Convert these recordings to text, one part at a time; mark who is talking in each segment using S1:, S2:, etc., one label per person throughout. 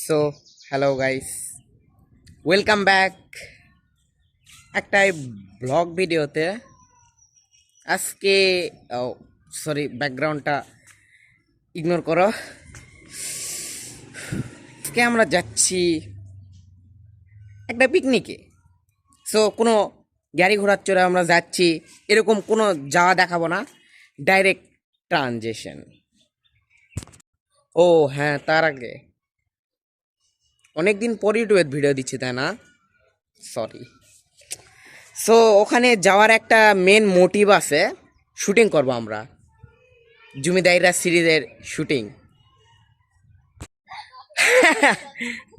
S1: So hello guys, welcome back একটা blog ভিডিওতে। আজকে সরি, ব্যাকগ্রাউন্ডটা ইগনোর করো। আজকে আমরা যাচ্ছি একটা পিকনিকে। সো কোনো গাড়ি ঘোড়ার চড়ে আমরা যাচ্ছি এরকম কোনো যাওয়া দেখাবো না, ডাইরেক্ট ট্রানজেকশন। ও হ্যাঁ, তার আগে অনেকদিন পর ইউটিউবে ভিডিও দিচ্ছি, তাই না? সরি। সো ওখানে যাওয়ার একটা মেন মোটিভ আছে, শুটিং করব আমরা, জমিদাইরা সিরিজের শুটিং।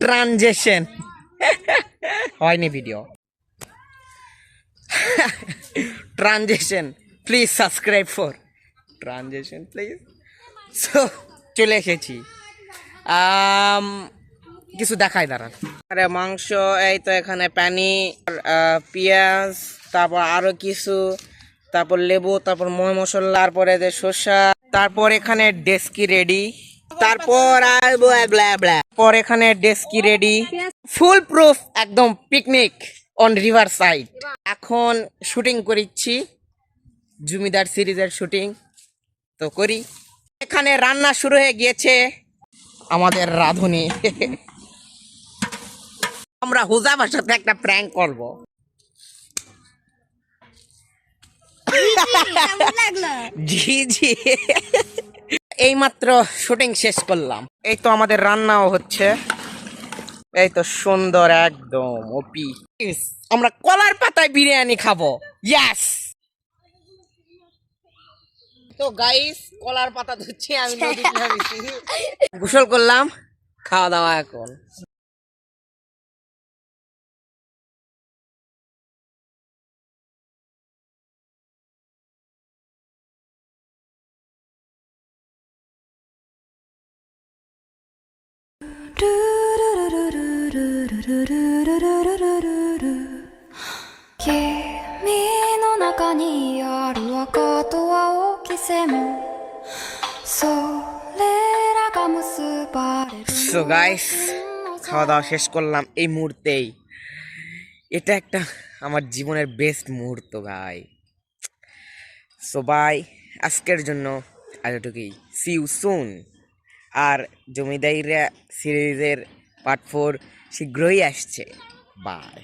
S1: ট্রানজেকশন হয়নি video. Transaction please subscribe for transaction please. So চলে এসেছি। কিছু দেখাই দাঁড়ান। আরে মাংস, এই তো এখানে পানি, পেঁয়াজ, তারপর আরো কিছু, তারপর লেবু, তারপর ময় মশলা, তারপরে যে শসা, তারপর এখানে ডেস্কি রেডি, তারপর আর পর এখানে ডেস্কি রেডি, ফুল প্রুফ একদম পিকনিক অন রিভার সাইড। এখন শুটিং করিচ্ছি, জমিদার সিরিজের শুটিং তো করি। এখানে রান্না শুরু হয়ে গিয়েছে আমাদের রাঁধুনি। আমরা হুজাবার সাথে একটা প্র্যাঙ্ক করব। জি জি, এইমাত্র শুটিং শেষ করলাম। এই তো আমাদের রান্নাও হচ্ছে, এই তো সুন্দর একদম ওপি। আমরা কলার পাতায় বিরিয়ানি খাবো। ইয়েস। তো গাইস, কলার পাতা ধুচ্ছি আমি, নদীতে নামিয়েছি, গোসল করলাম, খাওয়া দাওয়া এখন। সো গাইস, খাওয়া দাওয়া শেষ করলাম এই মুহূর্তেই। এটা একটা আমার জীবনের বেস্ট মুহূর্ত ভাই। সো বাই, আজকের জন্য এতটুকুই। C you soon. আর জমিদাইরা সিরিজের পার্ট 4 শীঘ্রই আসছে। বাই।